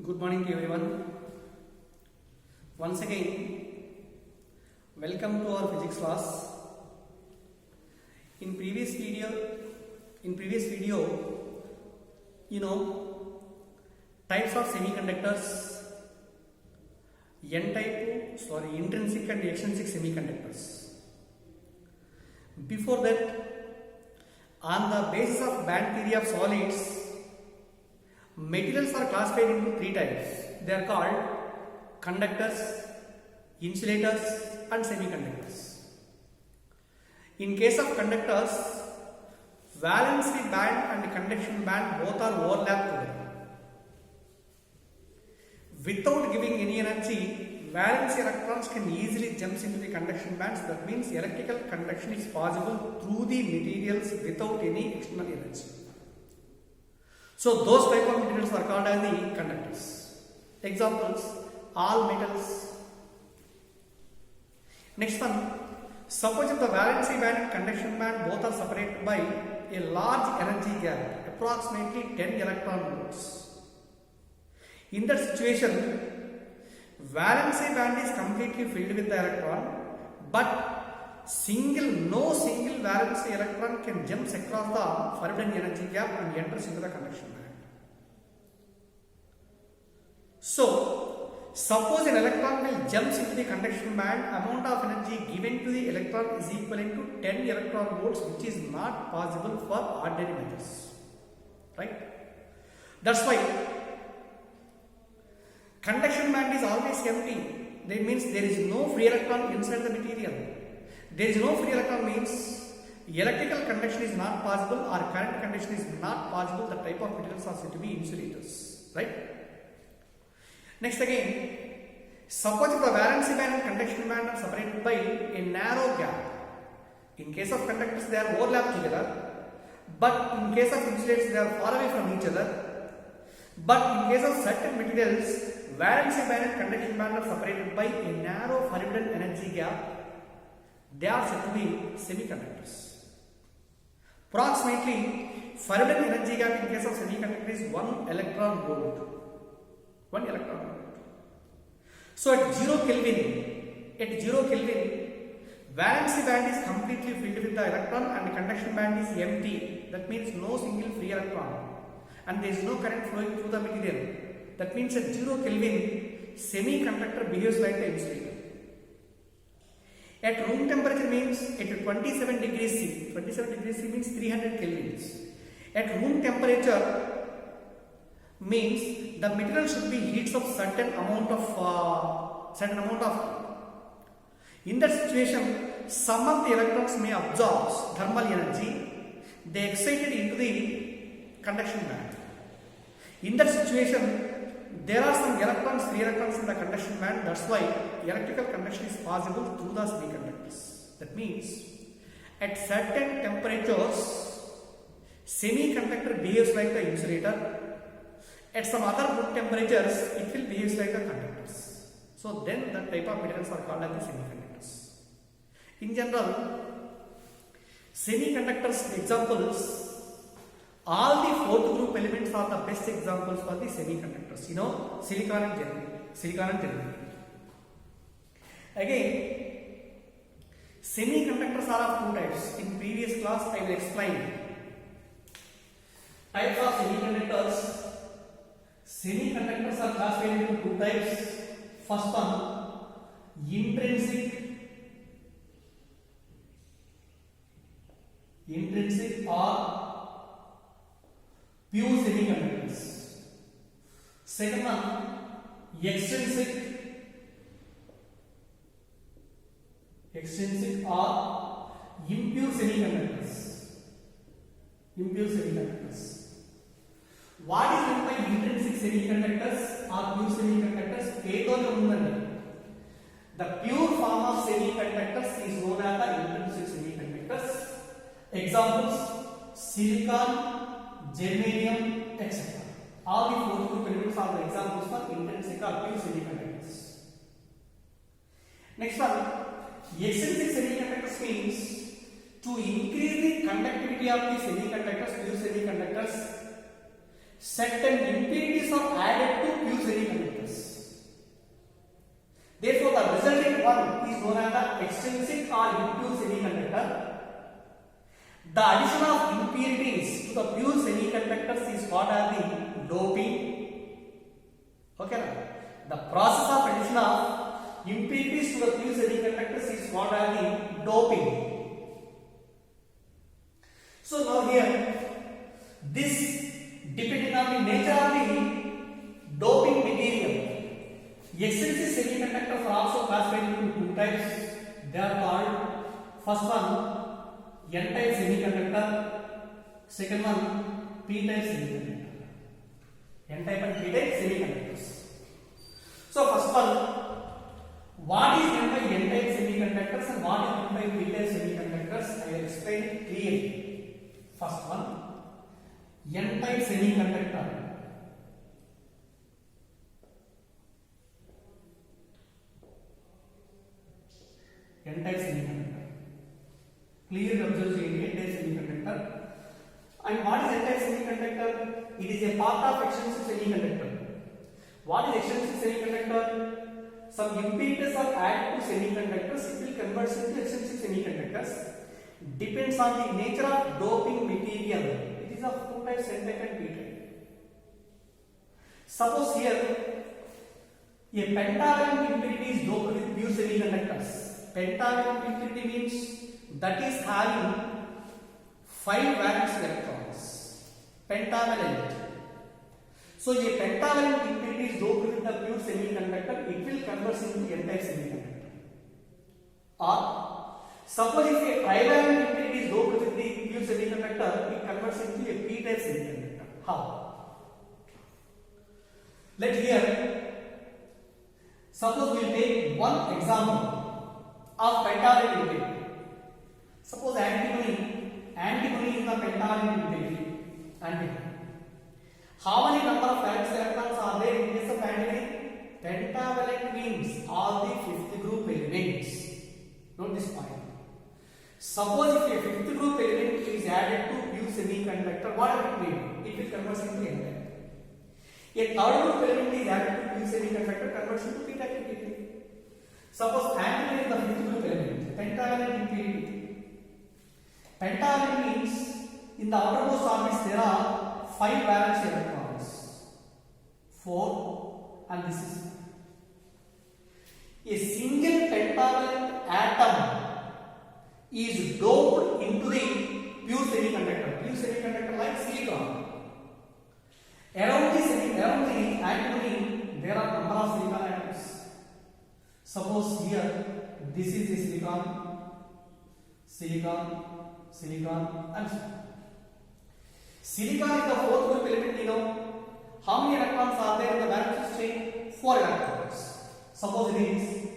Good morning to everyone. Once again, welcome to our physics class. In previous video, types of semiconductors, intrinsic and extrinsic semiconductors. Before that, on the basis of band theory of solids, materials are classified into three types. They are called conductors, insulators and semiconductors. In case of conductors, valency band and conduction band both are overlapped together. Without giving any energy, valence electrons can easily jump into the conduction bands. That means electrical conduction is possible through the materials without any external energy. So those type of materials are called as the conductors. Examples: all metals. Next one, suppose if the valency band and conduction band both are separated by a large energy gap, approximately 10 electron volts. In that situation, valency band is completely filled with the electron, but no single valency electron can jump across the forbidden energy gap and enters into the conduction band. So, suppose an electron will jump into the conduction band, amount of energy given to the electron is equivalent to 10 electron volts, which is not possible for ordinary methods. Right? That's why conduction band is always empty. That means there is no free electron inside the material. There is no free electron means electrical conduction is not possible or current conduction is not possible. The type of materials are said to be insulators. Right? Next again, suppose if the valency band and conduction band are separated by a narrow gap. In case of conductors, they are overlapped together, but in case of insulators, they are far away from each other. But in case of certain materials, valency band and conduction band are separated by a narrow forbidden energy gap. They are said to be semiconductors. Approximately, forbidden energy gap in case of semiconductor is 1 electron volt. 1 electron volt. So at 0 Kelvin, valency band is completely filled with the electron and conduction band is empty. That means no single free electron and there is no current flowing through the material. That means at 0 Kelvin, semiconductor behaves like the insulator. At room temperature means at 27 degrees C. 27 degrees C means 300 kelvins. At room temperature means the material should be heats of certain amount of In that situation, some of the electrons may absorb thermal energy. They excited into the conduction band. In that situation, there are some free electrons in the conduction band. That's why electrical conduction is possible through the semiconductors. That means at certain temperatures, semiconductor behaves like the insulator. At some other room temperatures, it will behave like the conductors. So then the type of materials are called as the semiconductors. In general, semiconductors examples, all the fourth group elements are the best examples for the semiconductors. Silicon and germanium. Again, semiconductors are of two types. In previous class, I will explain types of semiconductors. Semiconductors are classified into two types. First one, intrinsic or pure semiconductors. Second one, extrinsic or impure semiconductors. What is meant by intrinsic semiconductors or pure semiconductors? The pure form of semiconductors is known as the intrinsic semiconductors. Examples: silicon, germanium, etc. All the four group elements are the examples for intrinsic or pure semiconductors. Next one, extrinsic semiconductors means to increase the conductivity of the semiconductors, pure semiconductors, certain impurities are added to pure semiconductors. Therefore, the resultant one is known as the extrinsic or impure semiconductor. The addition of impurities to the pure semiconductors is called as the doping. Okay, the process of addition of impurities to the pure semiconductors is called as the doping. So now here, this depending on the nature of the doping material, extrinsic semiconductors are also classified into two types. They are called, first one N-type semiconductor, second one P-type semiconductor. N-type and P-type semiconductors. So first one, what is meant by N-type semiconductors and what is meant by P-type semiconductors? I will explain it clearly. First one, N-type semiconductor. N-type semiconductor. Clearly observe the N-type semiconductor. And what is N-type semiconductor? It is a part of extrinsic semiconductor. What is extrinsic semiconductor? Some impurities are added to semiconductors. It will convert into extrinsic semiconductors. Depends on the nature of doping material. It is of two types, N-type and P-type. Suppose here a pentavalent impurity is doped with pure semiconductors. Pentavalent impurity means that is having 5 valence electrons. Pentavalent. So a pentavalent impurity is doped with the pure semiconductor. It will convert into N-type semiconductor. Or suppose if a trivalent impurity is doped with the pure semiconductor, it converts into a P-type semiconductor. How? Let here, suppose we will take one example of pentavalent impurity. Suppose antimony is the pentavalent impurity. Antimony. How many number of valence electrons are there in case of antimony? Pentavalent means all the fifth group elements. Note this point. Suppose if a fifth group element is added to pure semiconductor, what will it mean? It will convert into N-type. A third group element is added to pure semiconductor, converts into P-type impurity. Suppose antimony is the fifth group element, pentavalent impurity. Pentavalent means in the outermost orbits there are 5 valence electrons. 4 and this is a single pentavalent atom is doped into the pure semiconductor. Pure semiconductor like silicon. Around the antimony there are number of silicon atoms. Suppose here this is the silicon, and so on. Silicon is the fourth group element. You know how many electrons are there in the valence chain? 4 electrons. Suppose it is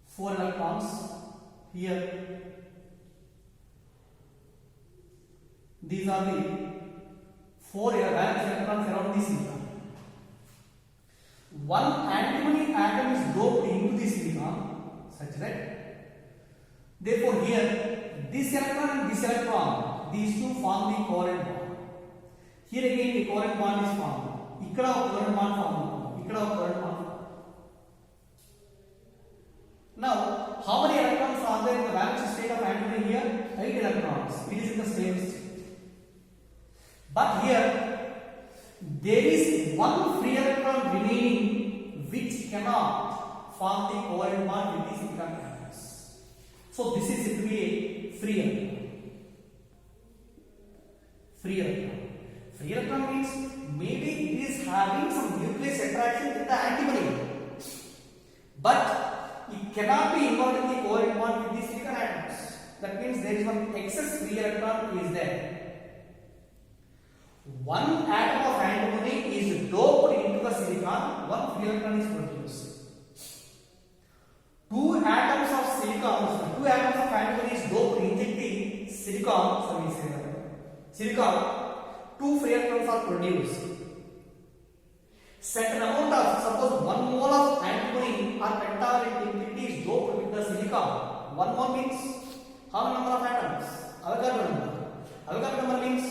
4 electrons. Here, these are the 4 valence electrons around the silicon. One antimony atom is doped into the silicon such that, therefore, here this electron and this electron, these two form the covalent bond. Here again, the covalent bond is formed. Ikkada covalent bond formed. Ikkada covalent bond. Now, how many electrons are there in the valence state of antimony here? 8 electrons. It is in the same state. But here, there is one free electron remaining which cannot form the covalent bond with the silicon atoms. So, this is simply a free electron. Free electron. Free electron means maybe it is having some nucleus attraction with the antimony. But it cannot be involved in the covalent bond with the silicon atoms. That means there is one excess free electron is there. One atom of antimony is doped into the silicon, one free electron is produced. Two atoms of antimony is doped into the silicon, two free electrons are produced. Certain amount of, suppose 1 mole of antimony or pentavalent impurity is doped with the silicon. 1 mole means how many number of atoms? Avogadro number. Avogadro number means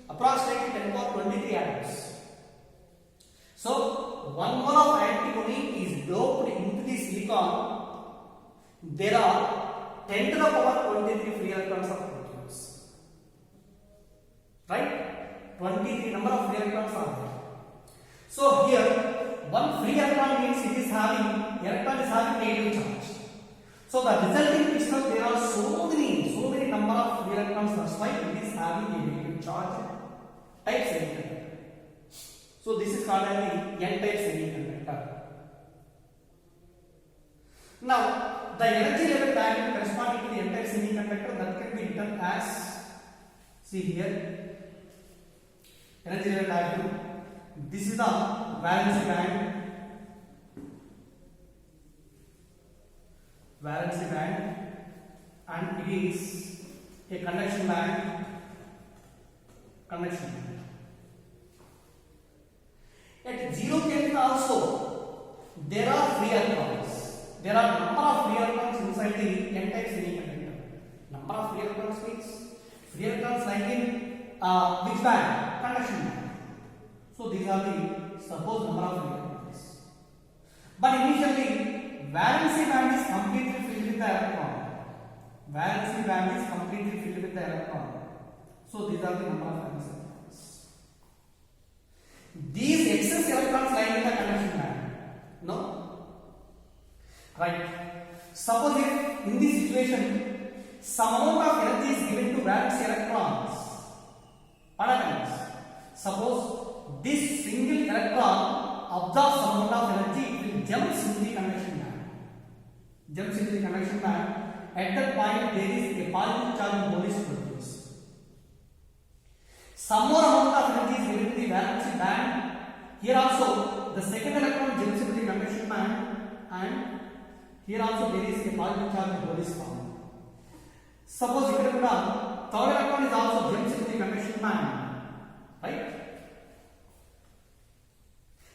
a approximately 10 power 23 atoms. So 1 mole of antimony is doped into the silicon. There are 10 to the power 23 free electrons are produced. Right? 23 number of free electrons are there. So here one free electron means it is having electron is having negative charge. So the resulting crystal there are so many number of free electrons, that's why it is having a negative charge type semiconductor. So this is called as the n-type semiconductor. Now the energy level diagram corresponding to the n-type semiconductor that can be written as, see here, energy level diagram. This is the valence band, and it is a conduction band. At 0 Kelvin also there are free electrons. There are number of free electrons inside the n-type semiconductor. Number of free electrons means free electrons lying in which band? Conduction band. So these are the supposed number of free electrons. But initially valency band is completely filled with the electron. So these are the number of valence electrons. These excess electrons lying in the conduction band. No? Right. Suppose if in this situation some amount of energy is given to valence electrons. What happens? Suppose this single electron absorbs some amount of energy, it will jumps into the conduction band. At that point there is a positive charge hole is produced. Some more amount of energy is given to the valence band. Here also the second electron jumps into the conduction band, and here also there is a positive charge hole is formed. Suppose here kuda third electron is also jumps into the conduction band, right?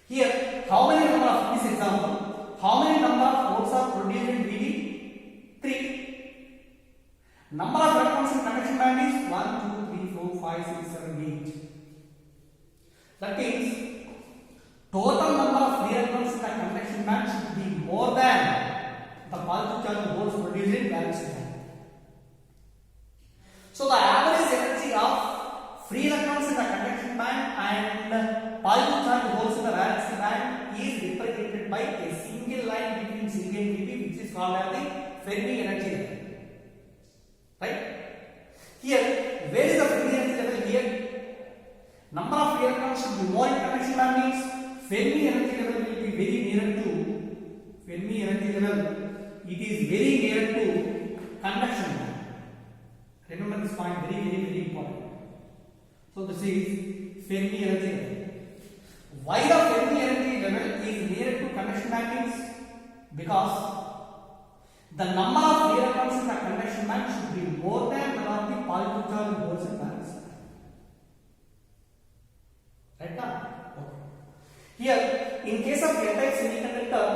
Here how many number of this example, how many number of holes are produced in VD? 3. Number of electrons in conduction band is 1, 2, 3, 4, 5, 6, 7, 8. That means total number of free electrons in the conduction band should be more than the positive charge holes produced in valence band. So the average energy of free electrons in the conduction band and positive charge holes in the valence band is represented by a single line between C and Vp, which is called as the Fermi energy level. Right? Here, where is the Fermi energy level here? Number of free electrons should be more in conduction band means Fermi energy level will be very near to it is very near to conduction band. Remember this point, very important. So this is Fermi energy level. Why the Fermi energy level is near to conduction band means because the number of free electrons in the conduction band should be more than the number of the positive charge holes in valence band. Right now? Okay. Here, in case of n-type semiconductor,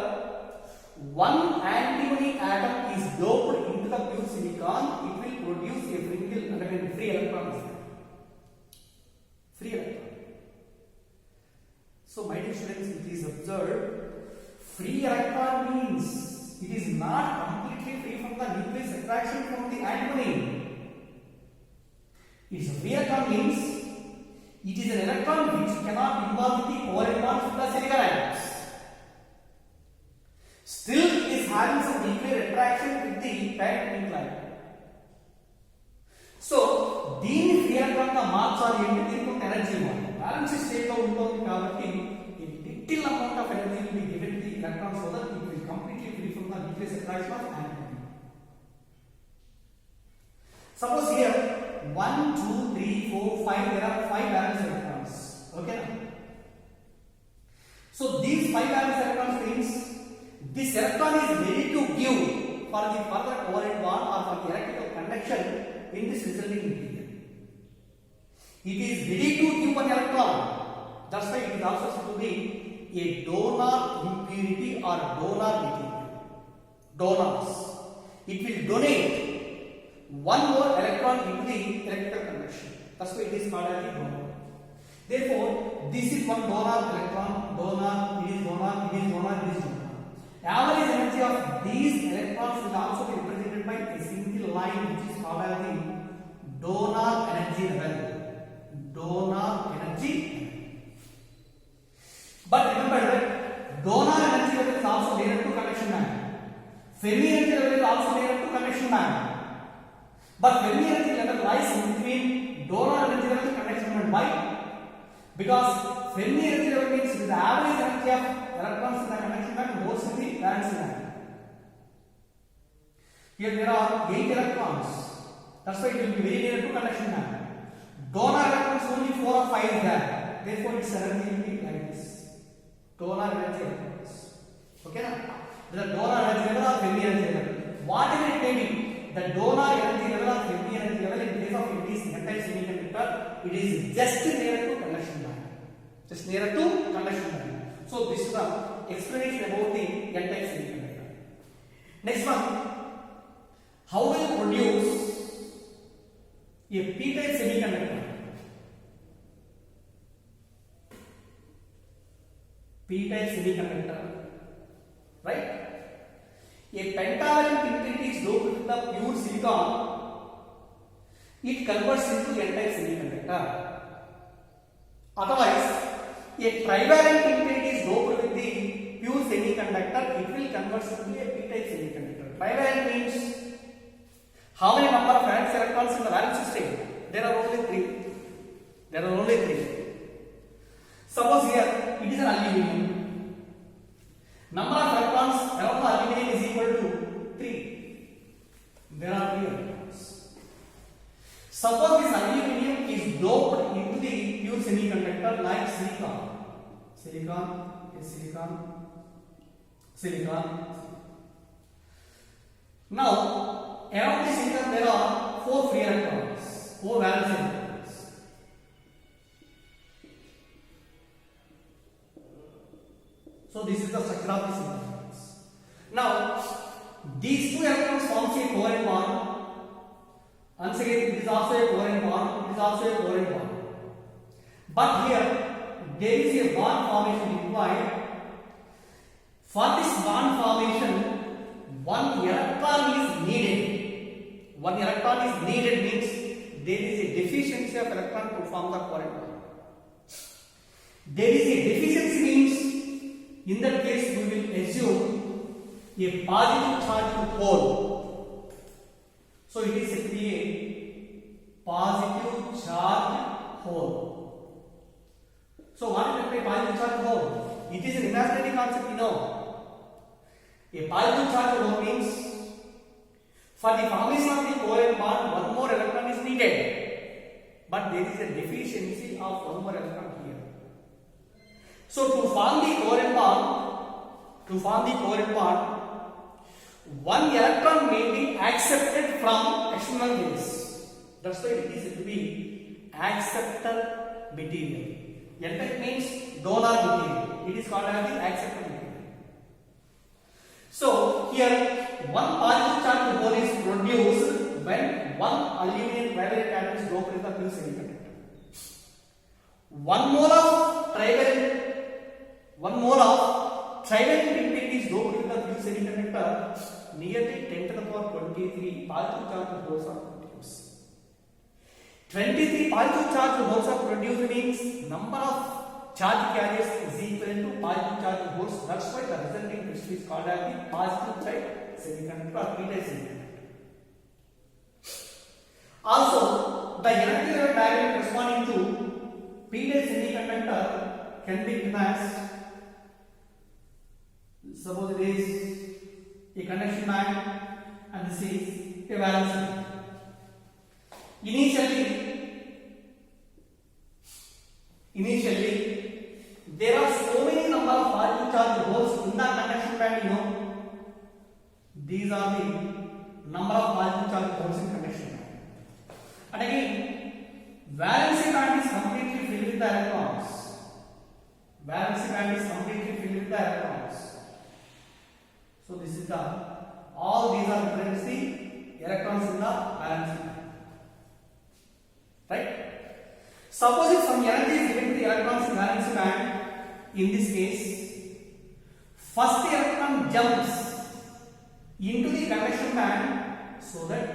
one antimony atom is doped into the pure silicon, it will produce a free electron. So my dear students, it is observed, free electron means it is not completely free from the nucleus attraction from the antimony. Its free electron means it is an electron which cannot involve with the covalent bonds with the silicon atoms. Still, it is having some nuclear attraction with the parent nuclide. So, దీని free electron గా మార్చాలి అంటే దీనికి ఒక energy ఇవ్వాలి. Balance state లో ఉంటుంది కాబట్టి a little amount of energy will be given to the electron so that it will completely free from the nucleus attraction of antimony. Suppose here 1, 2, 3, 4, 5, there are 5 valence electrons. Okay? So these 5 valence electrons means this electron is ready to give for the further covalent bond or for the electrical conduction in this resulting material. It is ready to give an electron. That's why it is also said to be a donor impurity or donor material. Donors. It will donate one more electron into the electrical conduction. That's why it is called as the donor. Therefore, this is one donor electron, donor, it is donor, it is donor, it is donor. Average energy of these electrons will also be represented by a single line which is called as the donor energy level. Donor energy level. But remember that donor energy level is also near to conduction band. Fermi energy level is also near to conduction band. But Fermi energy level lies in between donor energy level and conduction band. Why? Because Fermi energy level means the average energy of electrons in the conduction band and holes in the valence band. Here there are 8 electrons. That's why it will be very near to conduction band. Donor electrons only 4 or 5 is there. Therefore, its energy will be like this. Donor energy electrons. Okay now? The donor energy level or Fermi energy level. Whatever it may be, the donor energy level or Fermi energy level in case of it is n-type semiconductor, it is just near to conduction band. Just near to conduction band. So this is the explanation about the n-type semiconductor. Next one, how will you produce a p-type semiconductor? P-type semiconductor, right? A pentavalent pigment is doped with the pure silicon. It converts into n-type semiconductor. Otherwise, a trivalent pigment is doped with the pure semiconductor. It will convert into a p-type semiconductor. Trivalent means how many number of valence electrons in the valence system? There are only 3. There are only 3. Suppose here it is an aluminum. Number of electrons around the aluminum is equal to 3. There are 3 electrons. Suppose this aluminum is doped into the pure semiconductor like silicon. Silicon. Now, around the silicon there are 4 free electrons, 4 valence electrons. So this is the structure of the electrons. Now, these 2 electrons forms a covalent bond. Once again, it is also a covalent bond. It is also a covalent bond. But here, there is a bond formation required. For this bond formation, 1 electron is needed. 1 electron is needed means there is a deficiency of electron to form the covalent bond. There is a deficiency means in that case we will assume a positive charged hole. So it is said to be a positive charged hole. So what is a positive charged hole? It is an imaginary concept, you know. A positive charged hole means for the formation of the covalent bond, 1 more electron is needed. But there is a deficiency of 1 more electron here. So to form the covalent bond, 1 electron may be accepted from external base. That's why it is said to be acceptor material. N-type means donor material. It is called as the acceptor material. So here 1 positive charged hole is produced when 1 aluminum trivalent atom is doped with the pure semiconductor. 1 mole of trivalent pigment is doped with the pure semiconductor. Nearly 10 to the power 23 positive charged holes are produced. 23 positive charged holes are produced means number of charge carriers is equal to positive charged holes. That's why the resulting crystal is called as the positive type semiconductor or p-type semiconductor. Also, the energy level diagram corresponding to p-type semiconductor can be given as, suppose it is a conduction band and this is a valence band. Initially, there are so many number of positive charged holes in the conduction band, you know. These are the number of positive charged holes in conduction band. And again, valence band is completely filled with the electrons. So this is all these are represents the electrons in the valence band. Right? Suppose if some energy is given to the electrons in valence band, in this case, first electron jumps into the conduction band so that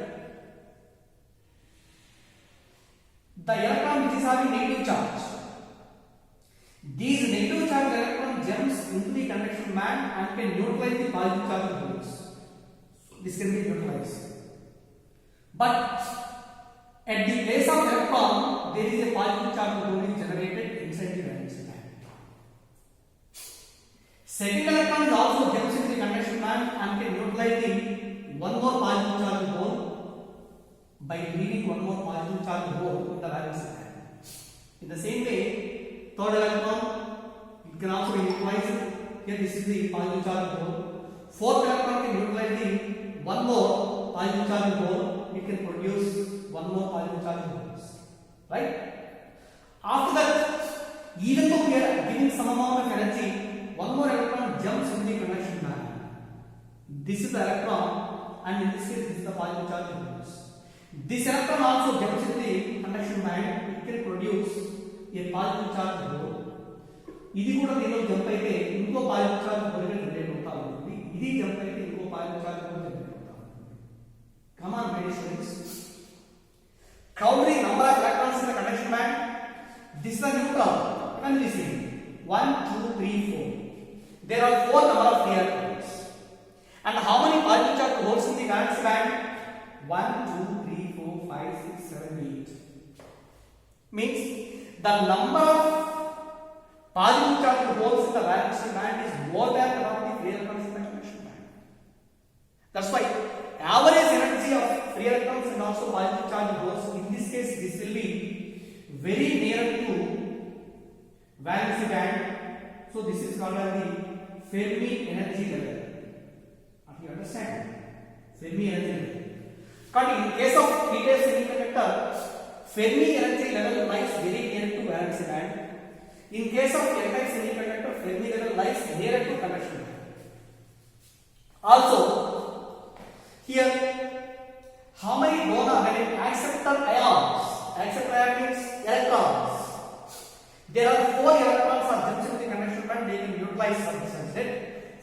the electron which is having negative charge, these negative charge electron jumps into the conduction band and can neutralize the positive charge holes. This can be neutralized. But at the place of electron, there is a positive charge hole is generated inside the valence band. Second electron is also jumps into the conduction band and can neutralize the one more positive charge hole by leaving one more positive charge hole in the valence band. In the same way, third electron, it can also be neutralized. Here this is the positive charge hole. Fourth electron can neutralize the one more positive charge hole. It can produce one more positive charge holes. Right? After that, even though we are giving some amount of energy, one more electron jumps into the conduction band. This is the electron, and in this case, this is the positive charge holes. This electron also jumps into the conduction band. It can produce a positive charge hole. ఇది కూడా దీనిలో jump అయితే ఇంకో positive charge whole generate అవుతా ఉంటుంది. ఇది jump అయితే ఇంకో పాజిటివ్ చార్జ్ హోల్ జనరేట్ అవుతా ఉంటుంది. Come on, my dear students. Count the number of electrons in the conduction band. This is the neutral. Can you see? 1, 2, 3, 4. There are 4 number of free electrons. And how many positive charge holes in the valence band? 1, 2, 3, 4, 5, 6, 7, 8. Means the number of positive charge holes in the valence band is more than the number of free electrons in the conduction band. That's why average energy of free electrons and also positive charge holes, in this case, this will be very near to valence band. So this is called as the Fermi energy level. You understand? Fermi energy level. But in case of p-type semiconductor, Fermi energy level lies very near to valence band. In case of n-type semiconductor, Fermi level lies nearer to conduction band. Also, here, how many donor and acceptor ions? Acceptor ion means electrons. There are 4 electrons are jumps into the conduction band. They can utilize for this instead.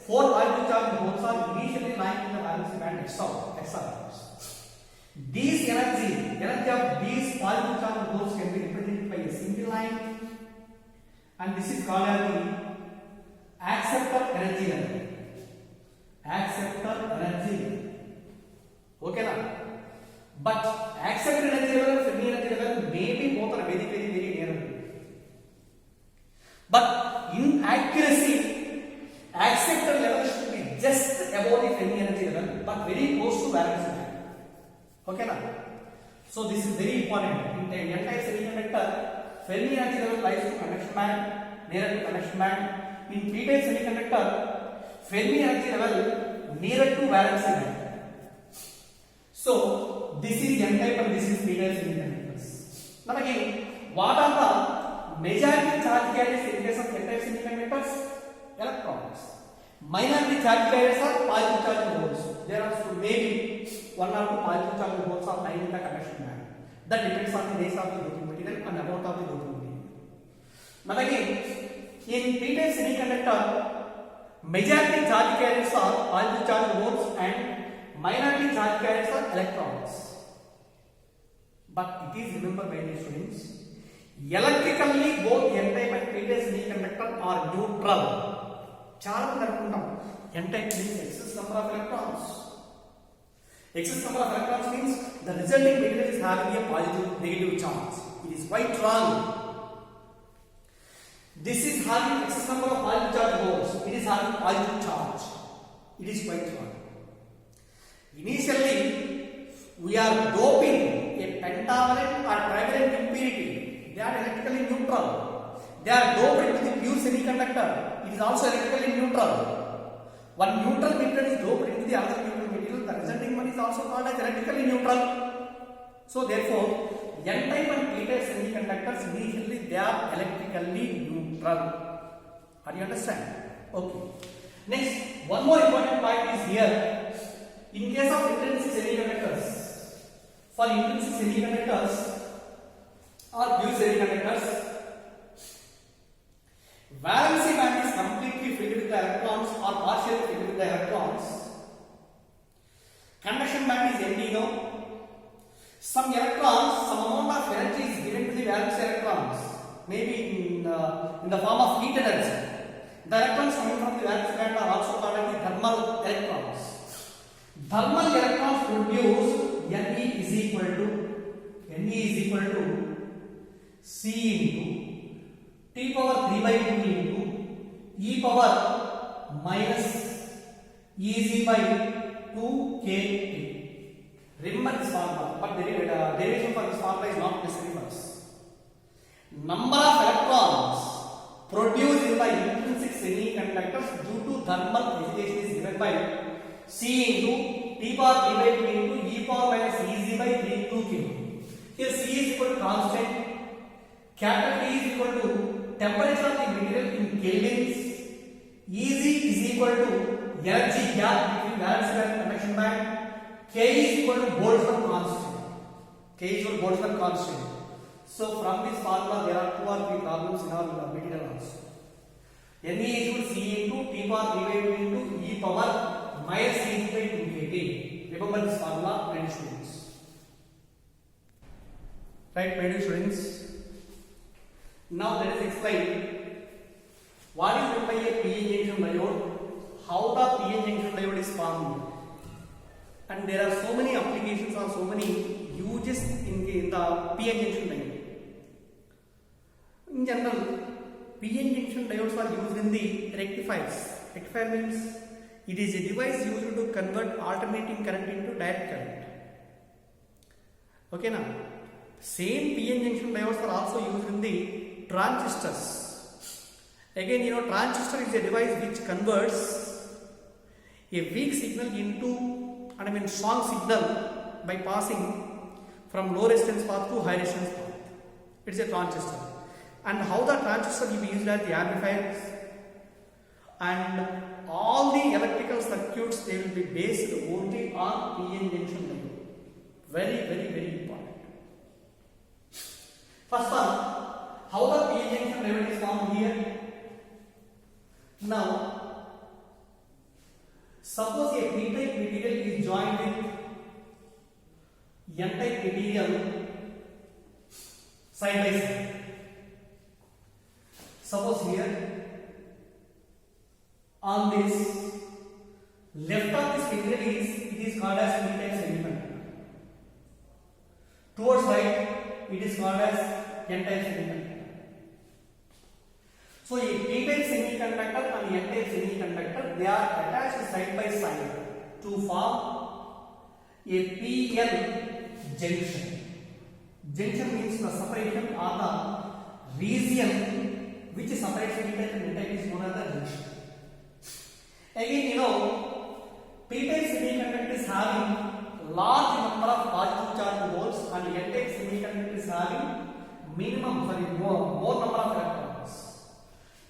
4 positive charge holes are initially lying in the valence band extra. These energy of these positive charge holes can be represented by a single line, and this is called as the acceptor energy level. Acceptor energy level. Okay now? But acceptor energy level and Fermi energy level maybe both are very near. But in accuracy, acceptor level should be just above the Fermi energy level, but very close to valence band. Okay now? So this is very important. In the n-type semiconductor, Fermi energy level lies to conduction band, nearer to conduction band. In p-type semiconductor, Fermi energy level nearer to valence band. So this is n-type and this is p-type semiconductors. Now again, what are the majority charge carriers in case of n-type semiconductors? Electrons. Minority charge carriers are positive charge holes. There are maybe 1 or 2 positive charge holes are lying in the conduction band. That depends on the nature of the doping material and amount of the doping material. Now again, in p-type semiconductor, majority charge carriers are positive charge holes and minority charge carriers are electrons. But it is, remember my dear students, electrically both n-type and p-type semiconductor are neutral. Chala మంది అనుకుంటాం n-type means excess number of electrons. Excess number of electrons means the resulting material is having a positive negative charge. It is quite wrong. This is having excess number of positive charge holes. It is having positive charge. It is quite wrong. Initially, we are doping a pentavalent or trivalent impurity. They are electrically neutral. They are doped into the pure semiconductor. It is also electrically neutral. One neutral material is doped into the other neutral material. The resulting one is also called as electrically neutral. So therefore, n-type and p-type semiconductors initially they are electrically neutral. Are you understand? Okay. Next, one more important point is here. In case of intrinsic semiconductors, for intrinsic semiconductors or pure semiconductors, are partially filled with the electrons. Conduction band is empty now. Some electrons, some amount of energy is given to the valence electrons, maybe in the form of heat energy. The electrons coming from the valence band are also called as the thermal electrons. Thermal electrons produce Ne is equal to C into T power 3 by 2 into E power minus Eg by 2 kT. Remember this formula, but derivation for this formula is not necessary for us. Number of electrons produced in the intrinsic semiconductors due to thermal excitation is given by C into T power 3 by 2 into E power minus Eg by 2 kT. Here C is equal to constant, capital T is equal to temperature of the material in kelvins, Eg is equal to energy gap between valence band and conduction band, K is equal to Boltzmann constant. So from this formula there are 2 or 3 problems in our material also. Ne is equal to C into T power 3 by 2 into E power minus Eg by 2 kT. Remember this formula, my dear students. Right, my dear students. Now let us explain what is meant by a PN junction diode, how the PN junction diode is formed, and there are so many applications or so many uses in the PN junction diode. In general, PN junction diodes are used in the rectifiers. Rectifier means it is a device used to convert alternating current into direct current. Okay, now same PN junction diodes are also used in the transistors. Again, you know, transistor is a device which converts a weak signal into, strong signal by passing from low resistance path to high resistance path. It is a transistor. And how the transistor will be used as the amplifiers, and all the electrical circuits, they will be based only on PN junction diode. Very, very, very important. First one, how the PN junction diode is formed here. Now, suppose a p-type material is joined with n-type material side by side. Suppose here on this left of this material is called as p-type semiconductor. Towards right it is called as n-type semiconductor. So a p-type semiconductor and n-type semiconductor, they are attached side by side to form a PN junction. Junction means the separation or the region which separates p-type and n-type is known as the junction. Again, you know, p-type semiconductor is having large number of positive charge holes and n-type semiconductor is having more number of electrons.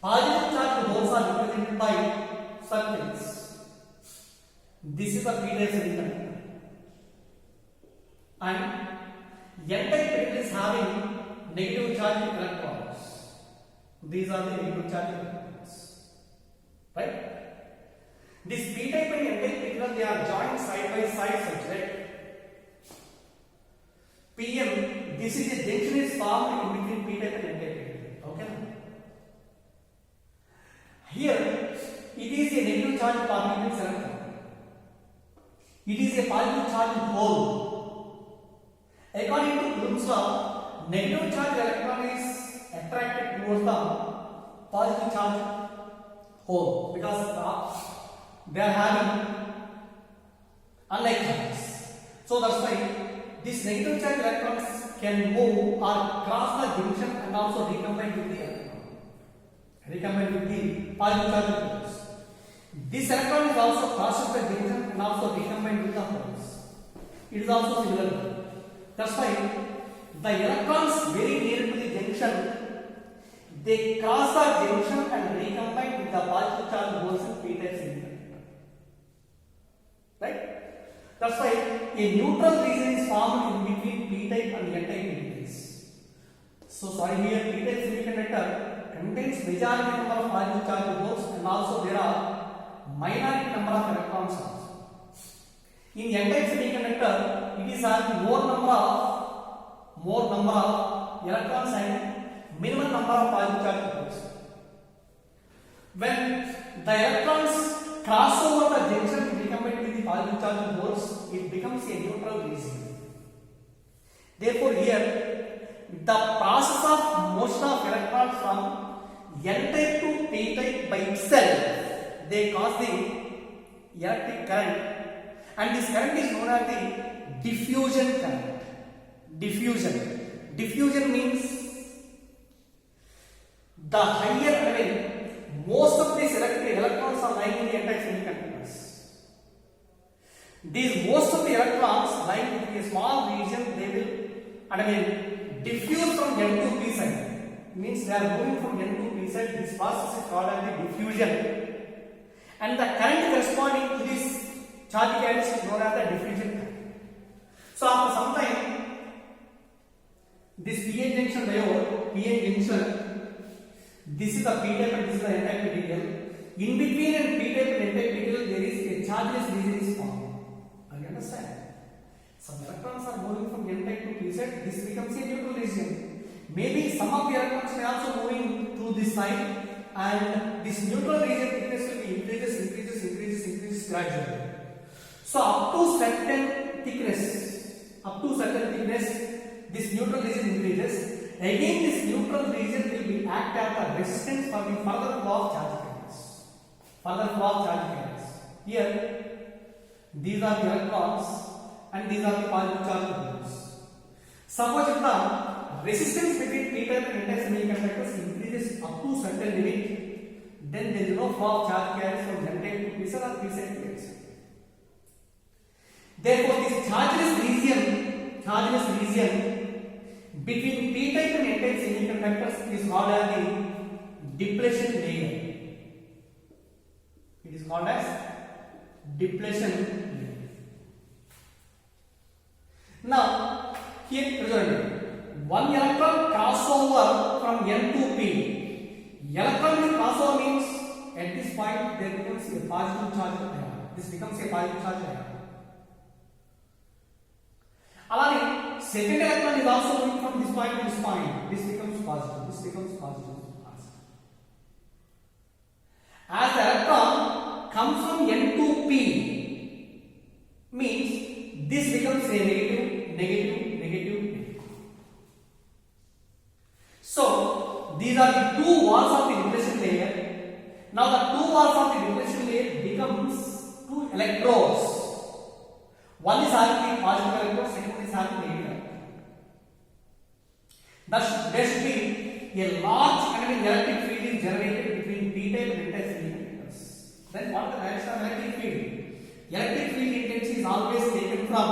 Positive charge holes are represented by circles. This is the p-type semiconductor. And n-type material is having negative charge electrons. These are the negative charge electrons. Right? This p-type and n-type material, they are joined side by side such that PN, this is a junction is formed in between p-type and n-type material. Okay? Here, it is a negative charge particle electron. It is a positive charge hole. According to Coulomb's law, negative charge electron is attracted towards the positive charge hole because they are having unlike charges. So that's why this negative charge electrons can move or cross the junction and also recombine with the electron. Recombine with the positive charge electrons. This electron is also crosses the junction and also recombine with the holes. It is also similar. That's why the electrons very near to the junction, they cross the junction and recombine with the positive charge holes in p-type semiconductor. Right? That's why a neutral region is formed in between p-type and n-type materials. So sorry, here p-type semiconductor contains majority number of positive charge holes and also there are minority number of electrons also. In n-type semiconductor, it is having more number of electrons and minimum number of positive charge particles. When the electrons cross over the junction become between the positive charge poles, it becomes a neutral region. Therefore, here the process of motion of electrons from n-type to p-type by itself, they cause the electric current, and this current is known as the diffusion current. Diffusion means the higher level, most of these electrons are lying in the n-type semiconductors. These most of the electrons lying in a small region, they will diffuse from n to p side. Means they are moving from n to p side. This process is called as the diffusion, and the current corresponding to this charge carriers is known as the diffusion current. So after some time, this PN junction diode, this is the p-type and this is the n-type material. In between and p-type and n-type material, there is a chargeless region is formed. Are you understand? Some electrons are moving from n-type to p-side. This becomes a neutral region. Maybe some of the electrons may also moving through this side, and this neutral region thickness will be increases gradually. So up to certain thickness, this neutral region increases. Again, this neutral region will be act as a resistance for the further flow of charge carriers. Here, these are the electrons and these are the positive charge particles. Suppose if the resistance between p-type and n-type semiconductors increases up to certain limit, then there is no flow of charge carriers from n-type to p-side or p-side to n-side. Therefore, this chargeless region between p-type and n-type semiconductors is called as the depletion layer. It is called as depletion layer. Now, here one electron crossover from n to p. Electron crossover means at this point there becomes a positive charge ion. This becomes a positive charge ion. Alani, second electron is also moving from this point to this point. This becomes positive. As the electron comes from n to p, means this becomes a negative. So these are the two walls of the depletion layer. Now the two walls of the depletion layer becomes two electrodes. One is having the positive electrode, second one is having negative electrode. Thus there should be a large electric field is generated between p-type and n-type semiconductors. Then what is the direction of electric field? Electric field intensity is always taken from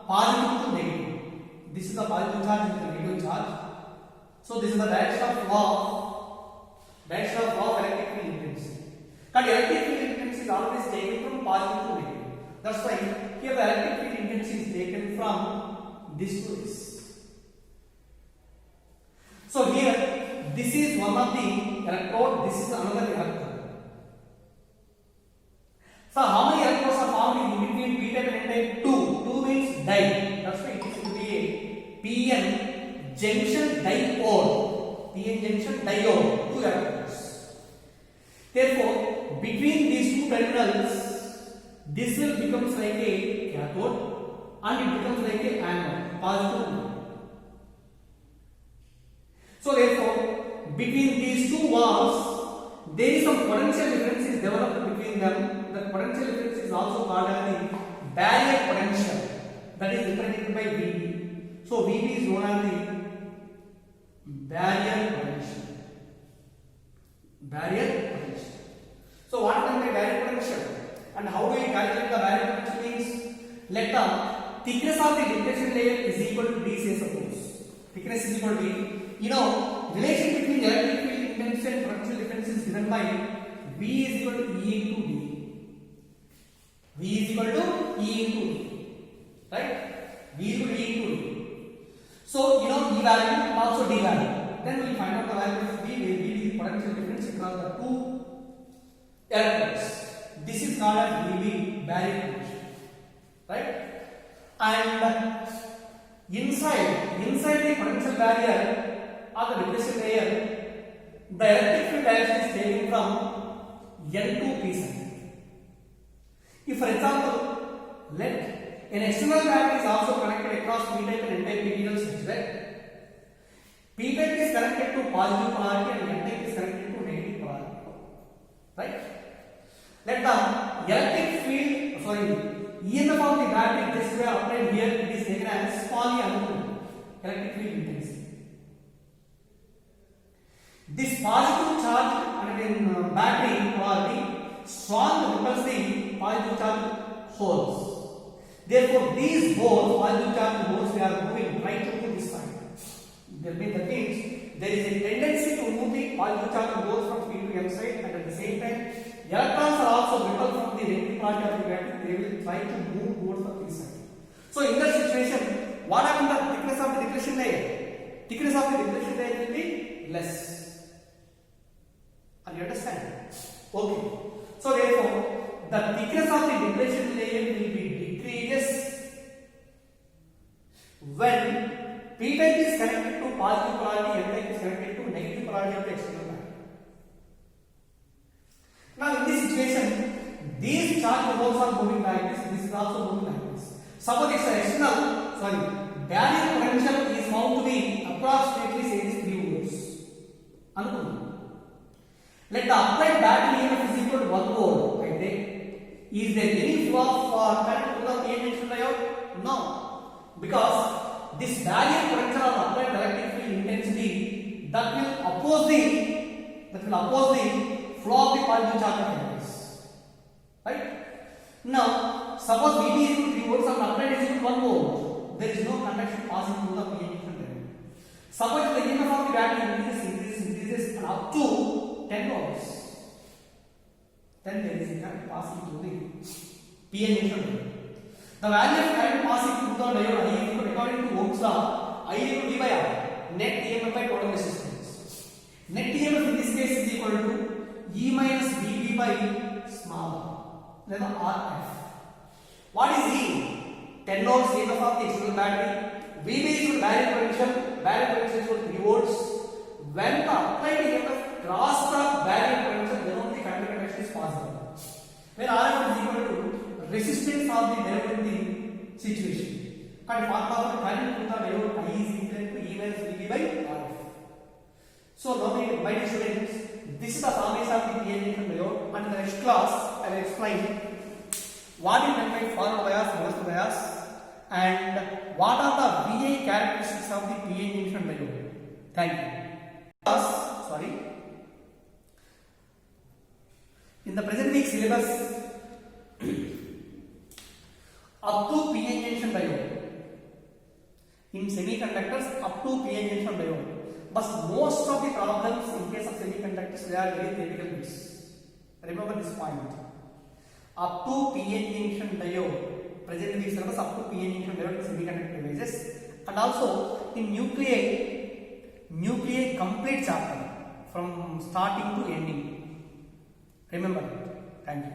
positive to negative. This is the positive charge and the negative charge. So this is the direction of flow of electric field intensity. But electric field intensity is always taken from positive to negative. That's why here the electric field intensity is taken from this to this. So here this is one of the electrode, this is another electrode. So how many electrodes are found in between p-type and n-type? Two means di. That's why it is to be a p-n junction diode. Two electrodes. Therefore, between these two terminals, this will becomes like a cathode and it becomes like a anode, positive. So therefore, between these two walls, there is some potential differences developed between them. The potential difference is also called as the barrier potential, that is represented by VB. So VB is known as the barrier potential. So what is the barrier potential? And how do we calculate the barrier potential? Means let the thickness of the depletion layer is equal to D, say suppose. Thickness is equal to D. Relation between electric field intensity and potential difference is given by V is equal to E into D. Right? V is equal to E into D. So, E value and also D value. Then we will find out the value of V, where V is the potential difference across the two electrodes. This is is called as BB barrier condition, right? And inside the potential barrier or the depressive layer, the electric field direction is taken from N to P side. If for example, let an external battery is also connected across P type and N type materials such that P type is connected to positive polarity and N type is connected to negative polarity, right? Let the electric field, EMF of the battery this way applied here, it is taken as Pauli unknown electric field intensity. This positive charge in battery polarity strong repels the positive charge holes. Therefore, these holes, positive charge holes, they are moving right to this side. That means there is a tendency to move the positive charge holes from P to M side, and at the same time, electrons are also repelled from the negative part of the battery. They will try to move towards the P side. So, in that situation, what happens? The thickness of the depletion layer? Thickness of the depletion layer will be less. Are you understand? Okay. So therefore, the thickness of the depletion layer will be decreases when P type is connected to positive polarity, N type is connected to negative polarity of the external battery. Now in this situation, these charge holes are moving like this. This is also moving like this. Suppose it's an external, barrier potential is found to be approximately say this 3 volts. Let the applied battery EMF is equal to 1 volt. Right? Is there any flow of current to the PN junction diode? No, because this barrier potential of applied electric field intensity that will oppose the flow of the positive charge particles. Right? Now, suppose VB is equal to 3 volts and applied is equal to 1 volt. There is no conduction passing through the PN junction diode. Suppose the EMF of the battery increases up to 10 volts. Then there is a current passing through the PN junction diode. The value of current passing through the diode I is according to Ohm's law, I equal to V by R, net EMF by total resistance. Net EMF in this case is equal to E minus VB by small r, then RF. What is E? 10 volts EMF of the external battery. VB is equal to barrier potential is equal to 3 volts. When the applied EMF cross the barrier potential, then only current conduction is possible. When RF is equal to resistance of the diode in the situation. And formula of the current through the diode I is equal to E minus VB by RF. So now my dear students, this is the formation of the PN junction diode, and in the next class I will explain what is meant by forward bias, reverse bias, and what are the VA characteristics of the PN junction diode. Thank you. In the present week syllabus, up to PN junction diode. In semiconductors, up to PN junction diode. But most of the problems in case of semiconductors, they are very theoretical bits. Remember this point. Up to PN junction diode, present week syllabus up to PN junction diode in semiconductor devices, and also in nuclei complete chapter from starting to ending. Remember that. Thank you.